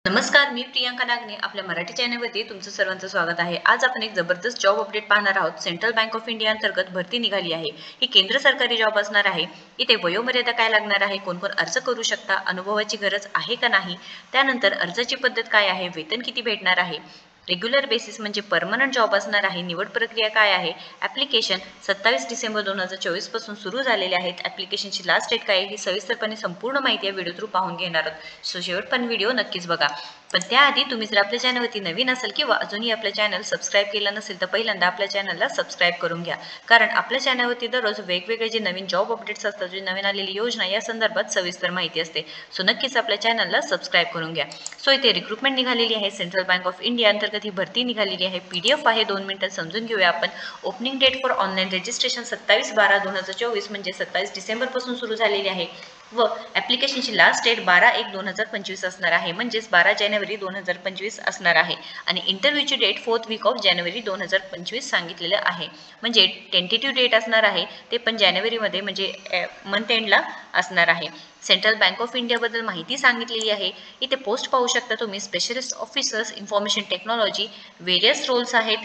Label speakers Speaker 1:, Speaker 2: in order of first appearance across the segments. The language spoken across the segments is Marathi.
Speaker 1: नमस्कार, मी प्रियांका नागने आपल्या मराठी चॅनलवरती तुमचं सर्वांचं स्वागत आहे. आज आपण एक जबरदस्त जॉब अपडेट पाहणार आहोत. सेंट्रल बँक ऑफ इंडिया अंतर्गत भरती निघाली आहे. ही केंद्र सरकारी जॉब असणार आहे. इथे वयोमर्यादा काय लागणार आहे, कोण कोण अर्ज करू शकता, अनुभवाची गरज आहे का नाही, त्यानंतर अर्जाची पद्धत काय आहे, वेतन किती भेटणार आहे, रेग्युलर बेसिस म्हणजे परमनंट जॉब असणार आहे, निवड प्रक्रिया काय आहे, ॲप्लिकेशन 27 डिसेंबर 2024 पासून सुरू झालेले आहेत. ॲप्लिकेशनची लास्ट डेट काय आहे, ही सविस्तरपणे संपूर्ण माहिती या व्हिडिओ थ्रू पाहून घेणार आहोत. सो शेवटपर्यंत व्हिडिओ नक्कीच बघा. पण त्याआधी तुम्ही जर आपल्या चॅनलवरती नवीन असेल किंवा अजूनही आपल्या चॅनल सबस्क्राईब केलं नसेल तर पहिल्यांदा आपल्या चॅनलला सबस्क्राईब करून घ्या. कारण आपल्या चॅनलवरती दररोज वेगवेगळे जे नवीन जॉब अपडेट्स असतात, जे नवीन आलेली योजना या संदर्भात सविस्तर माहिती असते. सो नक्कीच आपल्या चॅनलला सबस्क्राईब करून घ्या. सो इथे रिक्रुटमेंट निघालेली आहे. सेंट्रल बँक ऑफ इंडिया अंतर्गत ही भरती निघालेली आहे. PDF आहे, 2 मिनिटात समजून घेऊया आपण. Opening date for online registration 27/12/2024 म्हणजे 27 डिसेंबर पासून सुरू झालेली आहे व ॲप्लिकेशनची लास्ट डेट 12/1/2025 असणार आहे, म्हणजेच 12 जानेवारी 2025 असणार आहे. आणि इंटरव्ह्यूची डेट 4th वीक ऑफ जानेवारी 2025 सांगितलेलं आहे. म्हणजे टेंटेटिव्ह डेट असणार आहे ते पण जानेवारीमध्ये, म्हणजे मंथ एंडला असणार आहे. सेंट्रल बँक ऑफ इंडियाबद्दल माहिती सांगितलेली आहे. इथे पोस्ट पाहू शकता तुम्ही. Specialist officers information technology, various roles आहेत.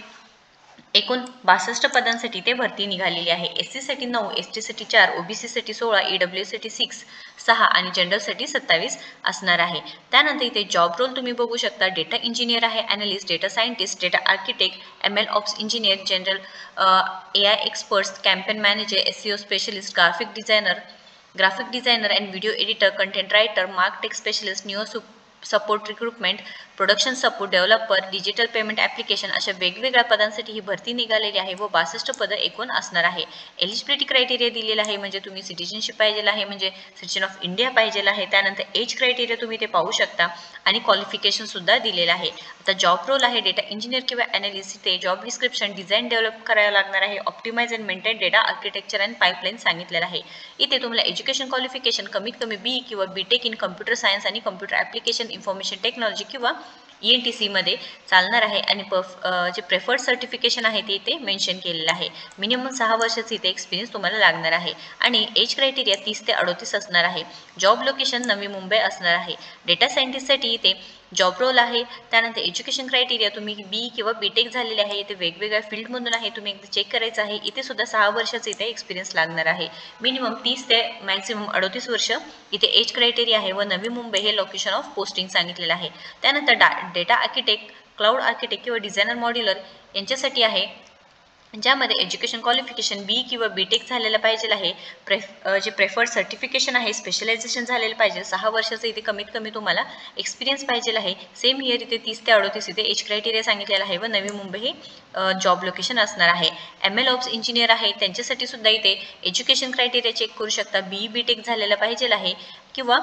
Speaker 1: एकूण 62 पदांसाठी ते भरती निघालेली आहे. SC साठी 9, ST साठी 4, OBC साठी 16, EWS साठी 6 आणि जनरलसाठी 27 असणार आहे. त्यानंतर इथे जॉब रोल तुम्ही बघू शकता. डेटा इंजिनियर आहे, analyst, data scientist, data architect, ML ops engineer, general AI experts, campaign manager, SEO specialist, graphic designer and video editor, content writer, martech specialist, new support recruitment, production support, developer, digital payment application अशा वेगवेगळ्या पदांसाठी ही भरती निघालेली आहे व 62 पदं एकूण असणार आहे. एलिजिबिलिटी क्रायटेरिया दिलेला आहे, म्हणजे तुम्ही सिटिझनशिप पाहिजे आहे, म्हणजे सिटिझन ऑफ इंडिया पाहिजे आहे. त्यानंतर एज क्रायटेरिया तुम्ही ते पाहू शकता आणि क्वालिफिकेशन सुद्धा दिलेलं आहे. आता जॉब रोल आहे डेटा इंजिनियर किंवा ॲनालिस्ट. ते जॉब डिस्क्रिप्शन डिझाईन डेव्हलप करायला लागणार आहे. Optimize and maintain data architecture and pipeline सांगितलेलं आहे. इथे तुम्हाला एज्युकेशन क्वालिफिकेशन कमीत कमी BE किंवा BTech इन कम्प्युटर सायन्स आणि कम्प्युटर ॲप्लिकेशन इन्फॉर्मेशन टेक्नॉलॉजी किंवा ENTC मध्ये चालणार आहे. आणि जे प्रेफर्ड सर्टिफिकेशन आहे ते इथे मेन्शन केलेलं आहे. मिनिमम 6 वर्षाचा इथे एक्सपिरियन्स तुम्हाला लागणार आहे. आणि एज क्रायटेरिया 30 ते 38 असणार आहे. जॉब लोकेशन नवी मुंबई असणार आहे. डेटा सायंटिस्टसाठी इथे जॉब रोल आहे. त्यानंतर एज्युकेशन क्रायटेरिया तुम्ही BE किंवा BTech झालेले आहे. इथे वेगवेगळ्या फील्डमधून आहे, तुम्ही एकदा चेक करायचं आहे. इथे सुद्धा 6 वर्षाचा इथे एक्सपिरियन्स लागणार आहे. मिनिमम 30 ते मॅक्सिमम 38 वर्ष इथे एज क्रायटेरिया आहे व नवी मुंबई हे लोकेशन ऑफ पोस्टिंग सांगितलेलं आहे. त्यानंतर डेटा आर्किटेक्ट, क्लाउड आर्किटेक्ट किंवा डिझायनर मॉड्युलर यांच्यासाठी आहे, ज्यामध्ये एज्युकेशन क्वालिफिकेशन BE किंवा BTech झालेलं पाहिजे आहे. जे प्रेफर्ड सर्टिफिकेशन आहे स्पेशलायझेशन झालेलं पाहिजे. 6 वर्षाचं इथे कमीत कमी तुम्हाला एक्सपिरियन्स पाहिजे आहे. सेम इयर इथे 30 ते 38 इथे एज क्रायटेरिया सांगितलेला आहे व नवी मुंबई हे जॉब लोकेशन असणार आहे. ML ऑप्स इंजिनियर आहे, त्यांच्यासाठी सुद्धा इथे एज्युकेशन क्रायटेरिया चेक करू शकता. BE BTech झालेलं पाहिजे आहे किंवा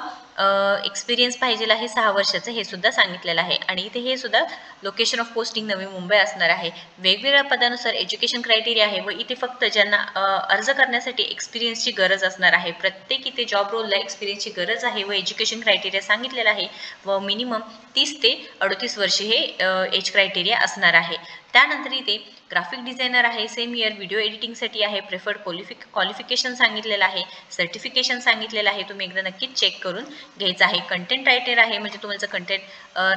Speaker 1: एक्सपिरियन्स पाहिजे आहे 6 वर्षाचं, हे सुद्धा सांगितलेलं आहे. आणि इथे हे सुद्धा location of posting Navi Mumbai असणार आहे. वेगवेगळ्या पदानुसार एज्युकेशन क्रायटेरिया आहे व इथे फक्त ज्यांना अर्ज करण्यासाठी एक्सपिरियन्सची गरज असणार आहे. प्रत्येक इथे जॉब रोलला एक्सपिरियन्सची गरज आहे व एज्युकेशन क्रायटेरिया सांगितलेला आहे व मिनिमम 30 ते 38 वर्षे हे एज क्रायटेरिया असणार आहे. त्यानंतर इथे ग्राफिक डिझायनर आहे, सेम इयर व्हिडिओ एडिटिंगसाठी आहे. प्रेफर्ड क्वालिफिकेशन सांगितलेलं आहे, सर्टिफिकेशन सांगितलेलं आहे, तुम्ही एकदा नक्कीच चेक करून घ्यायचं आहे. कंटेंट रायटर आहे, म्हणजे तुम्हाला जर कंटेंट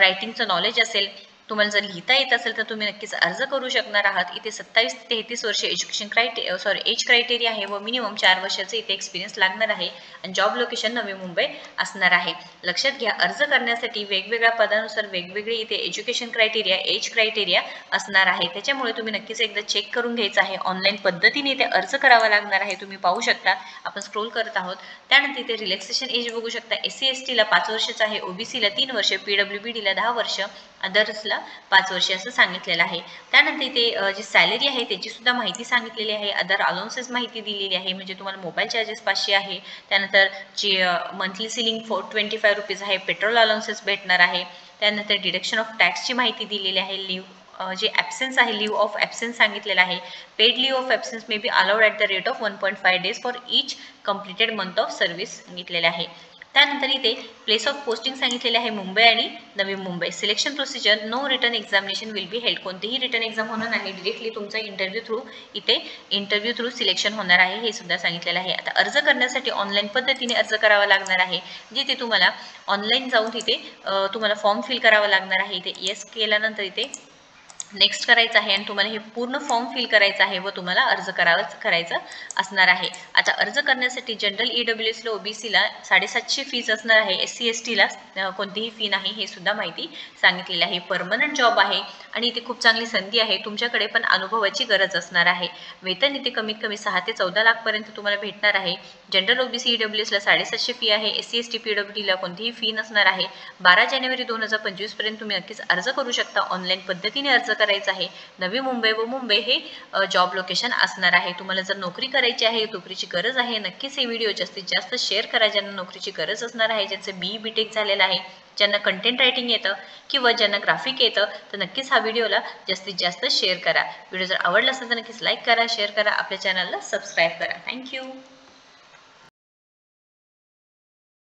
Speaker 1: रायटिंगचं नॉलेज असेल, तुम्हाला जर लिहिता येत असेल तर तुम्ही नक्कीच अर्ज करू शकणार आहात. इथे 27 ते 33 वर्षे एज क्रायटेरिया आहे व मिनिमम 4 वर्षाचे इथे एक्सपिरियन्स लागणार आहे. आणि जॉब लोकेशन नवी मुंबई असणार आहे. लक्षात घ्या, अर्ज करण्यासाठी वेगवेगळ्या पदानुसार वेगवेगळे इथे एज्युकेशन क्रायटेरिया, एज क्रायटेरिया असणार आहे. त्याच्यामुळे तुम्ही नक्कीच एकदा चेक करून घ्यायचं आहे. ऑनलाईन पद्धतीने इथे अर्ज करावा लागणार आहे. तुम्ही पाहू शकता, आपण स्क्रोल करत आहोत. त्यानंतर इथे रिलॅक्सेशन एज बघू शकता. SC ST ला 5 वर्षाचा आहे, OBC ला 3 वर्ष, PWBD ला 10 वर्ष, अदर्सला 5 वर्षे असं सांगितलेलं आहे. त्यानंतर इथे जी सॅलरी आहे त्याची सुद्धा माहिती सांगितलेली आहे. अदर अलाउन्सेस माहिती दिलेली आहे, म्हणजे तुम्हाला मोबाईल चार्जेस 500 आहे. त्यानंतर जी मंथली सिलिंग 425 रुपीज आहे. पेट्रोल अलाउन्सेस भेटणार आहे. त्यानंतर डिडक्शन ऑफ टॅक्सची माहिती दिलेली आहे. जे ॲब्सेन्स आहे, लिव्ह ऑफ ॲब्सेन्स सांगितलेलं आहे. Paid leave of absence may be allowed at the rate of 1.5 days for each completed month of service सांगितलेले आहे. त्यानंतर इथे प्लेस ऑफ पोस्टिंग सांगितलेले आहे मुंबई आणि Navi Mumbai. Selection procedure no written examination will be held. कोणतीही रिटर्न एक्झाम होणार नाही, डिरेक्टली तुमचा इंटरव्ह्यू थ्रू सिलेक्शन होणार आहे हे सुद्धा सांगितलेलं आहे. आता अर्ज करण्यासाठी ऑनलाईन पद्धतीने अर्ज करावा लागणार आहे, जिथे तुम्हाला ऑनलाईन जाऊन तिथे तुम्हाला फॉर्म फिल करावा लागणार आहे. इथे येस केल्यानंतर इथे नेक्स्ट करायचं आहे आणि तुम्हाला हे पूर्ण फॉर्म फिल करायचं आहे व तुम्हाला अर्ज करायचा असणार आहे. आता अर्ज करण्यासाठी जनरल EWSला OBCला 750 फीज असणार आहे. SC STला कोणतीही फी नाही हे सुद्धा माहिती सांगितलेली आहे. परमनंट जॉब आहे आणि इथे खूप चांगली संधी आहे. तुमच्याकडे पण अनुभवाची गरज असणार आहे. वेतन इथे कमीत कमी 6 ते 14 लाख पर्यंत तुम्हाला भेटणार आहे. जनरल OBC EWSला 750 फी आहे. SC ST PWDला कोणतीही फी नसणार आहे. 12 जानेवारी 2025 पर्यंत तुम्ही नक्कीच अर्ज करू शकता. ऑनलाईन पद्धतीने अर्ज करायचं आहे. नवी मुंबई व मुंबई हे जॉब लोकेशन असणार आहे. तुम्हाला जर नोकरी करायची आहे, नोकरीची गरज आहे, नक्कीच हे व्हिडिओ जास्तीत जास्त शेअर करा. ज्यांना नोकरीची गरज असणार आहे, ज्यांचं BE BTech झालेलं आहे, ज्यांना कंटेंट रायटिंग येतं किंवा ज्यांना ग्राफिक येतं, तर नक्कीच हा व्हिडिओला जास्तीत जास्त शेअर करा. व्हिडिओ जर आवडला असेल तर नक्कीच लाईक करा, शेअर करा, आपल्या चॅनलला सबस्क्राईब करा. थँक्यू.